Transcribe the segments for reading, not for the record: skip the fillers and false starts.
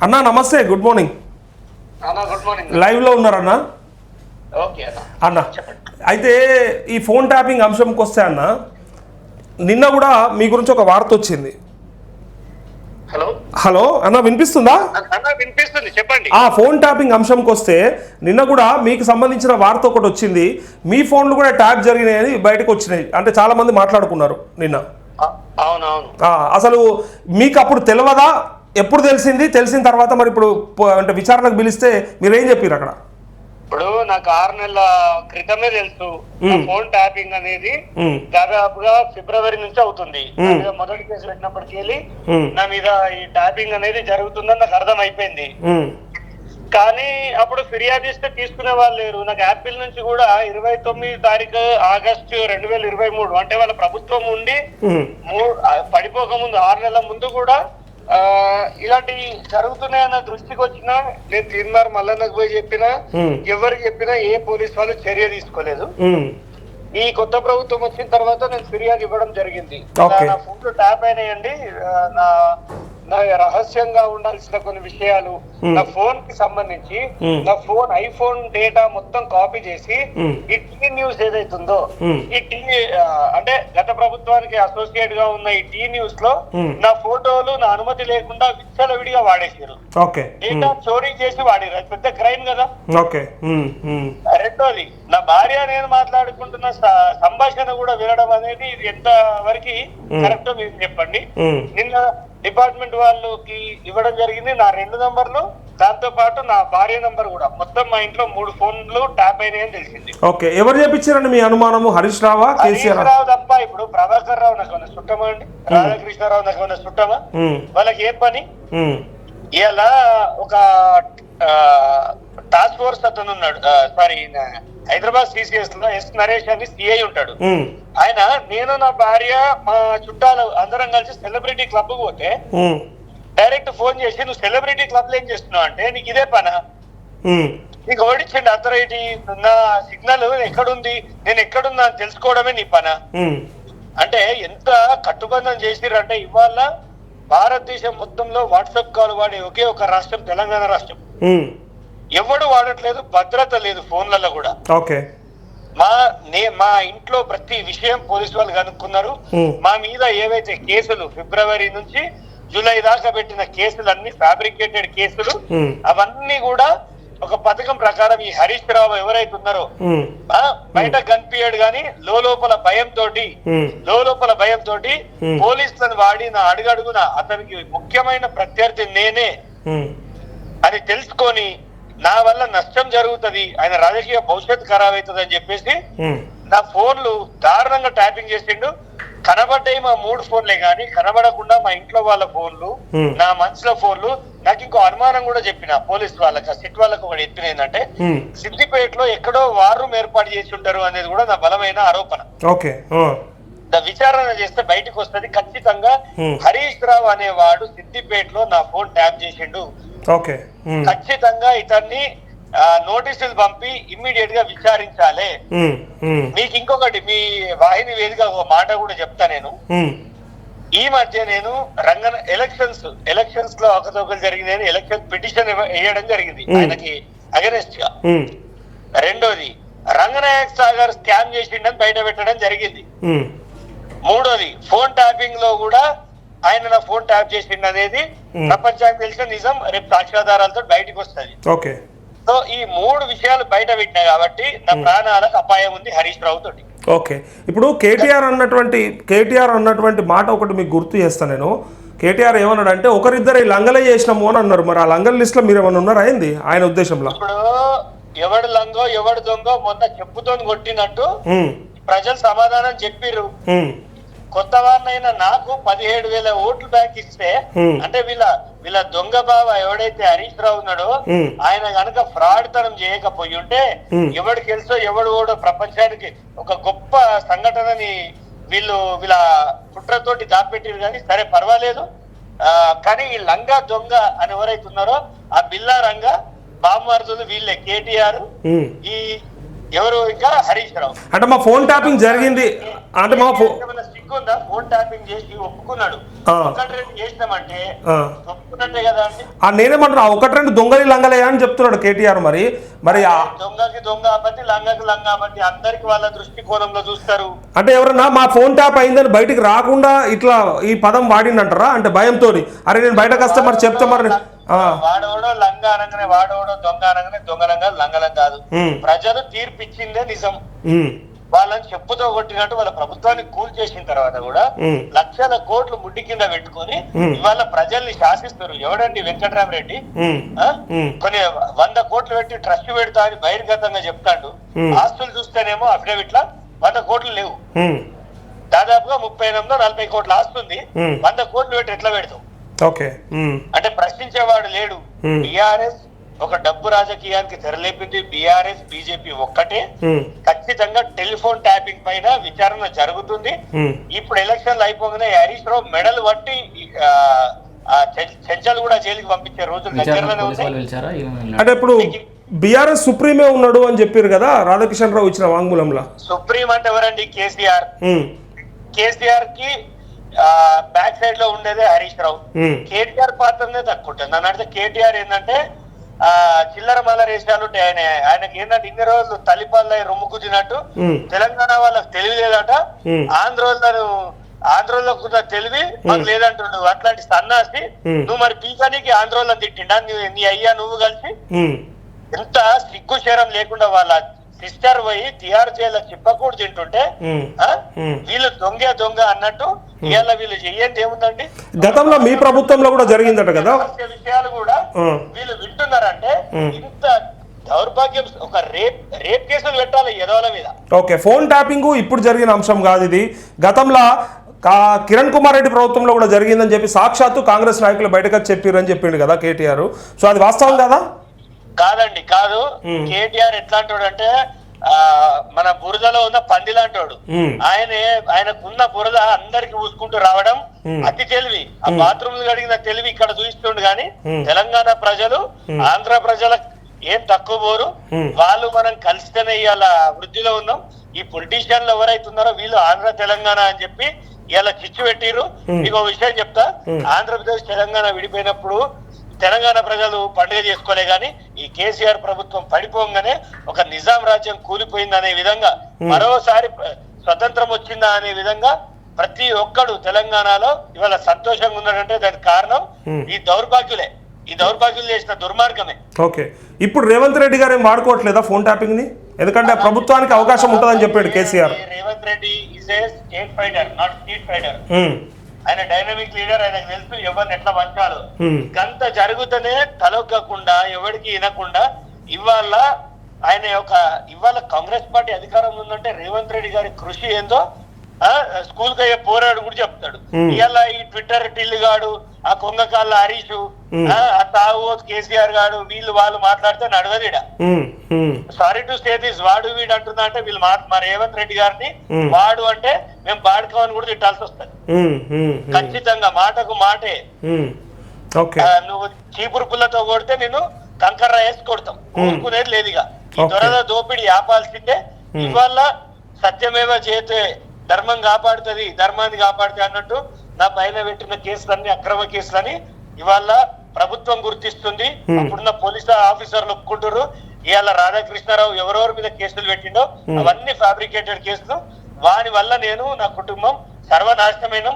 అన్నా నమస్తే, good morning. Good morning. లైవ్లో ఉన్నారన్నా? ఓకే అన్న, అయితే ఈ ఫోన్ ట్యాపింగ్ అంశంకి వస్తే అన్న, నిన్న కూడా మీ గురించి ఒక వార్త వచ్చింది. హలో హలో అన్న, వినిపిస్తుందా? వినిపిస్తుంది, చెప్పండి. ఆ ఫోన్ ట్యాపింగ్ అంశంకి వస్తే నిన్న కూడా మీకు సంబంధించిన వార్త ఒకటి వచ్చింది. మీ ఫోన్లు కూడా ట్యాప్ జరిగినాయని బయటకు వచ్చినాయి, అంటే చాలా మంది మాట్లాడుకున్నారు నిన్న. అవునవును. అసలు మీకు అప్పుడు తెలియదా? ఎప్పుడు తెలిసింది? తెలిసిన తర్వాత మరి ఇప్పుడు అంటే విచారణకు పిలిస్తే మీరు ఏం చెప్పారు అక్కడ? ఇప్పుడు నాకు 6 నెలల క్రితమే తెలుసు ఫోన్ ట్యాపింగ్ అనేది దాదాపుగా ఫిబ్రవరి నుంచి అవుతుంది. మొదటి కేసు పెట్టినప్పటికీ వెళ్ళి నా మీద ఈ ట్యాపింగ్ అనేది జరుగుతుందని నాకు అర్థం అయిపోయింది. కానీ అప్పుడు ఫిర్యాదు ఇస్తే తీసుకునే వాళ్ళు లేరు. నాకు యాపిల్ నుంచి కూడా 29 తారీఖు ఆగస్టు 2023 అంటే వాళ్ళ ప్రభుత్వం ఉండి పడిపోక ముందు 6 నెలల ముందు కూడా ఇలాంటి జరుగుతున్నాయన్న దృష్టికి వచ్చినా నేను తీర్మార్ మల్లన్నకు పోయి చెప్పినా, ఎవరికి చెప్పినా ఏ పోలీస్ వాళ్ళు చర్య తీసుకోలేదు. ఈ కొత్త ప్రభుత్వం వచ్చిన తర్వాత నేను ఫిర్యాదు ఇవ్వడం జరిగింది. నా ఫోన్లు ట్యాప్ అయినాయండి, నా రహస్యంగా ఉండాల్సిన కొన్ని విషయాలు, నా ఫోన్ కి సంబంధించి నా ఫోన్ ఐఫోన్ డేటా మొత్తం కాపీ చేసి ఈ టీ న్యూస్ ఏదైతుందో ఈ టీ అంటే గత ప్రభుత్వానికి అసోసియేట్ గా ఉన్న ఈ టీ న్యూస్ లో నా ఫోటోలు నా అనుమతి లేకుండా విచ్చలవిడిగా వాడేసారు. డేటా చోరీ చేసి వాడారు. అది పెద్ద క్రైమ్ కదా. రెండోది, నా భార్య నేను మాట్లాడుకుంటున్న సంభాషణ కూడా వినడం అనేది ఇది ఎంత వరకు కరెక్టో మీరు చెప్పండి. నిన్న డిపార్ట్మెంట్ వాళ్ళకి ఇవ్వడం జరిగింది నా 2 నంబర్లు, దాంతో పాటు నా భార్య నంబర్ కూడా. మొత్తం మా ఇంట్లో 3 ఫోన్లు ట్యాప్ అయినాయని తెలిసింది. ఓకే, ఎవరు చెప్పించారండి మీ అనుమానము? హరీష్ రావా, కేసీఆర్ రావు తప్ప. ఇప్పుడు ప్రభాకర్ రావు నాకు ఏమైనా చుట్టమా అండి? రాధాకృష్ణరావు నాకు ఏమైనా చుట్టమా? వాళ్ళకి ఏ పని? ఇలా ఒక టాస్క్ ఫోర్స్ అతను ఉన్నాడు, సారీ హైదరాబాద్ సిసిఎస్ లో ఎస్ నరేష్ అని సిఐ ఉంటాడు. ఆయన, నేను నా భార్య మా చుట్టాలు అందరం కలిసి సెలబ్రిటీ క్లబ్ పోతే డైరెక్ట్ ఫోన్ చేసి, నువ్వు సెలబ్రిటీ క్లబ్ లో ఏం చేస్తున్నావు అంటే, నీకు ఇదే పనా? నీకు ఓడించండి అథారిటీ, నా సిగ్నల్ ఎక్కడుంది, నేను ఎక్కడున్నా అని తెలుసుకోవడమే నీ పనా? అంటే ఎంత కట్టుబంధం చేసిరంటే, ఇవాళ భారతదేశం మొత్తంలో వాట్సాప్ కాల్ వాడే ఒకే ఒక రాష్ట్రం తెలంగాణ రాష్ట్రం. ఎవడు వాడట్లేదు, భద్రత లేదు ఫోన్లలో కూడా. మా ఇంట్లో ప్రతి విషయం పోలీసు వాళ్ళు కనుక్కున్నారు. మా మీద ఏవైతే కేసులు ఫిబ్రవరి నుంచి జూలై దాకా పెట్టిన కేసులు అన్ని ఫ్యాబ్రికేటెడ్ కేసులు, అవన్నీ కూడా ఒక పథకం ప్రకారం ఈ హరీష్ రావు ఎవరైతే ఉన్నారో బయట కనిపించాడు గాని లోపల భయంతో పోలీసులను వాడి నా అడుగడుగున అతనికి ముఖ్యమైన ప్రత్యర్థి నేనే అని తెలుసుకొని నా వల్ల నష్టం జరుగుతుంది, ఆయన రాజకీయ భవిష్యత్తు ఖరాబ్ అవుతుంది అని చెప్పేసి నా ఫోన్లు దారుణంగా ట్యాపింగ్ చేసిండు. కనబడ్డాయి మా 3 ఫోన్లే గాని కనబడకుండా మా ఇంట్లో వాళ్ళ ఫోన్లు, నా మనుషుల ఫోన్లు. నాకు ఇంకో అనుమానం కూడా చెప్పిన పోలీసు వాళ్ళకి, సిట్ వాళ్ళకి ఒకటి ఎత్తున ఏంటంటే, సిద్దిపేటలో ఎక్కడో వార్ రూమ్ ఏర్పాటు చేసి ఉంటారు అనేది కూడా నా బలమైన ఆరోపణ. విచారణ చేస్తే బయటకు వస్తుంది. ఖచ్చితంగా హరీష్ రావు అనేవాడు సిద్దిపేటలో నా ఫోన్ ట్యాప్ చేసిండు. ఖచ్చితంగా ఇతన్ని నోటీసులు పంపి ఇమ్మీడియట్ గా విచారించాలి. మీకు ఇంకొకటి, మీ వాహిని వేదిక ఒక మాట కూడా చెప్తా నేను. ఈ మధ్య నేను ఎలక్షన్స్ లో అవకతవకలు జరిగిందని ఎలక్షన్ పిటిషన్ వేయడం జరిగింది ఆయనకి అగెనెస్ట్ గా. రెండోది, రంగనాయక్ సాగర్ స్కామ్ చేసిండని బయట పెట్టడం జరిగింది. మూడోది, ఫోన్ ట్యాపింగ్ లో కూడా ఆయన నా ఫోన్ ట్యాప్ చేసిండు అనేది ప్రపంచానికి తెలిసిన నిజం. రేపు సాక్ష్యాధారాలతో బయటకు వస్తుంది. సో ఈ 3 విషయాలు బయట పెట్టినాయి కాబట్టి నా ప్రాణాలకు అపాయం ఉంది హరీష్ రావు తోటి. ఓకే, ఇప్పుడు కేటీఆర్ అన్నటువంటి మాట ఒకటి మీకు గుర్తు చేస్తాను నేను. కేటీఆర్ ఏమన్నాడు అంటే, ఒకరిద్దరు లంగలే చేసినాము అని అన్నారు. మరి ఆ లంగల్ లిస్ట్ లో మీరు ఏమన్నా ఉన్నారా అయింది ఆయన ఉద్దేశంలో? ఇప్పుడు ఎవడు లంగో ఎవడు దొంగో మొన్న చెప్పుతో కొట్టినట్టు ప్రజలు సమాధానం చెప్పిర్రు. కొత్త వారినైనా నాకు 17,000 ఓట్లు బ్యాంక్ ఇస్తే, అంటే వీళ్ళ దొంగ బావ ఎవడైతే హరీష్ రావు ఉన్నాడో ఆయన గనక ఫ్రాడ్ తనం చేయకపోయి ఉంటే ఎవడికి తెలుసో ఎవడు ఓడో ప్రపంచానికి ఒక గొప్ప సంఘటనని వీళ్ళ కుట్రతోటి దాపెట్టిరు. కానీ సరే పర్వాలేదు. కానీ ఈ లంగా దొంగ అని ఎవరైతే ఉన్నారో ఆ బిల్లా రంగ బామ్మర్దులు వీళ్ళే కేటీఆర్, ఈ ఎవరు ఇంకా హరీష్ రావు. అంటే మా ఫోన్ ట్యాపింగ్ జరిగింది అంటే మా సిగ్గుందా? ఫోన్ ట్యాపింగ్ చేసి ఒప్పుకున్నాడు, ఆ. ఒకటి రెండు చేసినామంటే ఆ. ఒప్పుకున్నట్టే కదా అండి. నేనేమంటున్నా, ఒకటి రెండు దొంగలి లంగలయ్యా అని చెప్తున్నాడు కేటీఆర్. మరి దొంగకి దొంగ అబద్ధి, లంగకి లంగ అబద్ధి, అందరికి వాళ్ళ దృష్టికోణంలో చూస్తారు. అంటే ఎవరన్నా మా ఫోన్ ట్యాప్ అయిందని బయటికి రాకుండా ఇట్లా ఈ పదం వాడిందంటారా? అంటే భయంతో, అరే నేను బయటకు వస్తే మరి చెప్తే మరి వాడోడో లంగ అనగానే వాడోడో దొంగ అనగానే దొంగలంగా లంగలం కాదు. ప్రజలు తీర్పిచ్చిందే నిజం. వాళ్ళని చెప్పుతో కొట్టినట్టు వాళ్ళ ప్రభుత్వాన్ని కూల్ చేసిన తర్వాత కూడా లక్షల కోట్లు ముడ్డి కింద పెట్టుకొని ఇవాళ ప్రజల్ని శాసిస్తారు. ఎవడండి వెంకటరామరెడ్డి? కొన్ని 100 కోట్లు పెట్టి ట్రస్ట్ పెడతా అని బహిర్గతంగా చెప్తాడు. ఆస్తులు చూస్తేనేమో అఫిడవిట్ల 100 కోట్లు లేవు. దాదాపుగా 38-40 కోట్ల ఆస్తుంది. 100 కోట్లు పెట్టి ఎట్లా పెడతావు? అంటే ప్రశ్నించేవాడు లేడు. బీఆర్ఎస్ ఒక డబ్బు రాజకీయానికి తెరలేపింది. బీఆర్ఎస్ బీజేపీ ఒక్కటే. ఖచ్చితంగా టెలిఫోన్ ట్యాపింగ్ పైన విచారణ జరుగుతుంది. ఇప్పుడు ఎలక్షన్లు అయిపోగానే హరీష్ రావు మెడల్ పట్టి చెంచల్ కూడా జైలుకి పంపించే రోజులు దగ్గరలోనే ఉన్నాయి. అంటే ఇప్పుడు బీఆర్ఎస్ సుప్రీమే ఉన్నాడు అని చెప్పారు కదా రాధాకిషన్ రావు ఇచ్చిన వాంగ్మూలంలో. సుప్రీం అంటే ఎవరండి? కేసీఆర్. కేసీఆర్ కి బ్యాక్ సైడ్ లో ఉండేదే హరీష్ రావు. కేటీఆర్ పాత్రనే తక్కువ ఉంటుంది. నన్ను అడిగితే కేటీఆర్ ఏంటంటే చిల్లర మల్లర వేషాలు ఉంటాయి. ఆయనకి ఏంటంటే ఇన్ని రోజులు తల్లిపాల్లో రొమ్ము కూర్చున్నట్టు తెలంగాణ వాళ్ళకి తెలియలేదట, ఆంధ్రలో కూడా తెలివి మాకు లేదంటుండు. అట్లాంటి సన్నాసి నువ్వు మరి పీకానికి ఆంధ్రలో తిట్టిండా నీ అయ్యా నువ్వు కలిసి? ఎంత సిగ్గు శరం లేకుండా వాళ్ళ సిస్టర్ పోయి తిహార్ జైల్లో చిప్పకూడు తింటుంటే వీళ్ళు దొంగ అన్నట్టు ఇవాళ వీళ్ళు చెయ్యండి ఏముందండి? గతంలో మీ ప్రభుత్వంలో కూడా జరిగిందట కదా విషయాలు కూడా వీళ్ళు వింటున్నారంటే ఇంత దౌర్భాగ్యం. ఒక రేప్ కేసులు పెట్టాలి ఎదవల మీద. ఓకే, ఫోన్ ట్యాపింగ్ ఇప్పుడు జరిగిన అంశం కాదు ఇది. గతంలో కిరణ్ కుమార్ రెడ్డి ప్రభుత్వంలో కూడా జరిగిందని చెప్పి సాక్షాత్తు కాంగ్రెస్ నాయకులు బయటకు చెప్పారని చెప్పిండు కదా కేటీఆర్. సో అది వాస్తవం కదా? కాదండి, కాదు. కేటీఆర్ ఎట్లాంటాడు అంటే మన బురదలో ఉన్న పంది లాంటాడు. ఆయనకున్న బురద అందరికి పూసుకుంటూ రావడం అతి తెలివి. ఆ బాత్రూమ్ కడిగిన తెలివి ఇక్కడ చూపిస్తుండు. కానీ తెలంగాణ ప్రజలు ఆంధ్ర ప్రజలకు ఏం తక్కువ పోరు. వాళ్ళు మనం కలిస్తేనే ఇవాళ వృద్ధిలో ఉన్నాం. ఈ పొలిటీషియన్లు ఎవరైతే ఉన్నారో వీళ్ళు ఆంధ్ర తెలంగాణ అని చెప్పి ఇలా చిచ్చు పెట్టిరు. మీకు ఒక విషయం చెప్తా. ఆంధ్రప్రదేశ్ తెలంగాణ విడిపోయినప్పుడు తెలంగాణ ప్రజలు పండుగ చేసుకోలే, గాని ఈ కేసీఆర్ ప్రభుత్వం పడిపోగానే ఒక నిజాం రాజ్యం కూలిపోయిందనే విధంగా, మరోసారి స్వతంత్రం వచ్చిందా అనే విధంగా ప్రతి ఒక్కడు తెలంగాణలో ఇవాళ సంతోషంగా ఉన్నాడంటే దానికి కారణం ఈ దౌర్భాగ్యులే. ఈ దౌర్భాగ్యులు చేసిన దుర్మార్గమే. ఓకే, ఇప్పుడు రేవంత్ రెడ్డి గారు ఏం వాడుకోవట్లేదా ఫోన్ ట్యాపింగ్ ని? ఎందుకంటే ప్రభుత్వానికి అవకాశం ఉంటుందని చెప్పాడు KCR. Revanth Reddy is a state fighter, not street fighter. ఆయన డైనమిక్ లీడర్. ఆయనకు తెలుసు ఎవరిని ఎట్లా పంచాలో. గంత జరుగుతూనే తలొక్కకుండా ఎవరికి వినకుండా ఇవాళ కాంగ్రెస్ పార్టీ అధికారంలో ఉందంటే రేవంత్ రెడ్డి గారి కృషి ఏందో స్కూల్ కి అయ్యే పోరాడు కూడా చెప్తాడు. ఇవాళ ఈ ట్విట్టర్ టిల్లుగాడు, ఆ కొంగకాళ్ళ హరీష్, ఆ తావు కేసీఆర్ గాడు వాళ్ళు మాట్లాడితే నడవదిడ. సారీ టు సే దిస్, వాడు వీడు అంటున్నా అంటే వీళ్ళు మా రేవంత్ రెడ్డి గారిని వాడు అంటే మేము బాడుకోమని కూడా తిట్టాల్సి వస్తుంది. ఖచ్చితంగా మాటకు మాటే. నువ్వు చీపురు పుల్లతో కొడితే నేను కంకర్ర వేసి కొడతాం. ఊరుకునేది లేదు. ఇక ఈ దొరద దోపిడి ఆపాల్సిందే. ఇవాళ సత్యమేవ చేతే ధర్మం కాపాడుతుంది, ధర్మాన్ని కాపాడుతుంది అన్నట్టు నా పైన పెట్టిన కేసులన్నీ అక్రమ కేసులని ఇవాళ ప్రభుత్వం గుర్తిస్తుంది. అప్పుడున్న పోలీస్ ఆఫీసర్లు ఒప్పుకుంటారు. ఇవాళ రాధాకృష్ణారావు ఎవరెవరి మీద కేసులు పెట్టిండో అవన్నీ ఫ్యాబ్రికేటెడ్ కేసులు. వాని వల్ల నేను, నా కుటుంబం సర్వనాశనమైన.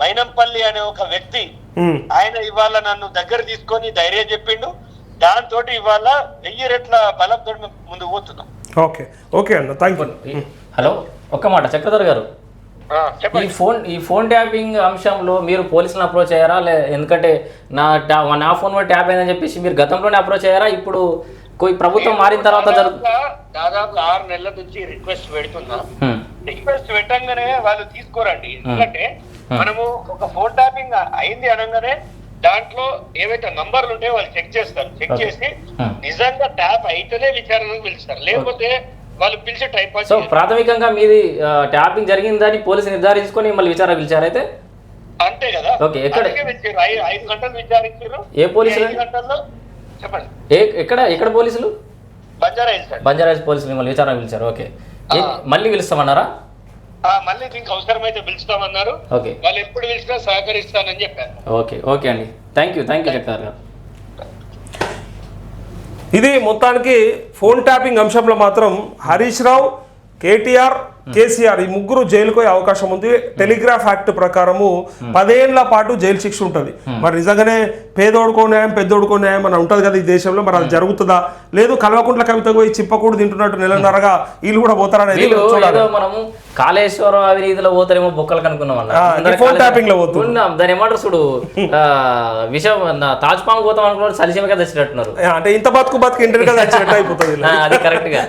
మైనంపల్లి అనే ఒక వ్యక్తి ఆయన ఇవాళ నన్ను దగ్గర తీసుకొని ధైర్యం చెప్పిండు. దాంతో ఇవాళ 1000 రెట్ల బలంతో ముందుకు పోతున్నాం. ఓకే అన్న, థ్యాంక్ యూ. హలో, ఒక్క మాట చక్రధర్ గారు, ఈ ఫోన్ ట్యాపింగ్ అంశంలో మీరు పోలీసులను అప్రోచ్ అయ్యారా? ఎందుకంటే నా ఫోన్ కూడా ట్యాప్ అయిందని చెప్పేసి మీరు గతంలోనే అప్రోచ్ అయ్యారా? ఇప్పుడు ప్రభుత్వం మారిన తర్వాత దాదాపు 6 నెలల నుంచి రిక్వెస్ట్ పెడుతున్నా. రిక్వెస్ట్ పెట్టంగానే వాళ్ళు తీసుకోరండి. ఎందుకంటే మనము ఒక ఫోన్ ట్యాపింగ్ అయింది అనగానే దాంట్లో ఏవైతే నంబర్లు ఉంటాయో వాళ్ళు చెక్ చేస్తారు. చెక్ చేసి నిజంగా ట్యాప్ అయితేనే విచారణకు పిలుస్తారు, లేకపోతే వాళ్ళు పిలిచి టైప్. సో ప్రాథమికంగా మీది ట్యాపింగ్ జరిగిందని పోలీసు నిర్ధారించుకొని మళ్ళీ విచారణ పిలిచారు అయితే? అంతే కదా. ఓకే, ఎక్కడ 5 గంటలు విచారించారు. ఏ పోలీసులు? గంటల్లో చెప్పండి. ఎక్కడ పోలీసులు? బంజారా హిల్స్ పోలీసులు మళ్ళీ విచారణ పిలిచారు. ఓకే, మళ్ళీ పిలుస్తామన్నారా? మళ్ళీ దీనికి అవసరమైతే పిలుస్తామన్నారు. ఓకే వాళ్ళు ఎప్పుడు పిలిచినా సహకరిస్తానని చెప్పారు. ఓకే ఓకే అండి, థ్యాంక్ యూ చక్రధర్ గారు. ఇది మొత్తానికి ఫోన్ ట్యాపింగ్ అంశంలో మాత్రం హరీష్ రావు, కేటీఆర్, కేసీఆర్ ఈ ముగ్గురు జైలుకు పోయే అవకాశం ఉంది. టెలిగ్రాఫ్ యాక్ట్ ప్రకారము 10 ఏళ్ల పాటు జైలు శిక్ష ఉంటుంది. మరి నిజంగానే పేదోడుకో న్యాయం పెద్దోడుకో న్యాయం అని ఉంటుంది కదా ఈ దేశంలో, మరి అది జరుగుతుందా లేదు కల్వకుంట్ల కవిత పోయి చిప్పకూడు తింటున్నట్టు నెలన్నరగా వీళ్ళు కూడా పోతారనేది ఏదో మనము కాళేశ్వరం అవినీతిలో పోతారేమో బొక్కలకు అనుకున్నాం అన్న, ఫోన్ ట్యాపింగ్ లో పోతున్నాం. దాని ఏమంటారు చూడు విషయం తాజ్పాంగ్ పోతాం అనుకున్నారు, సలిసిమగా తెచ్చినట్టున్నారు. అంటే ఇంత బతుకు ఇంటర్ కదా వచ్చినట్టు అయిపోతుంది. అది కరెక్ట్ గా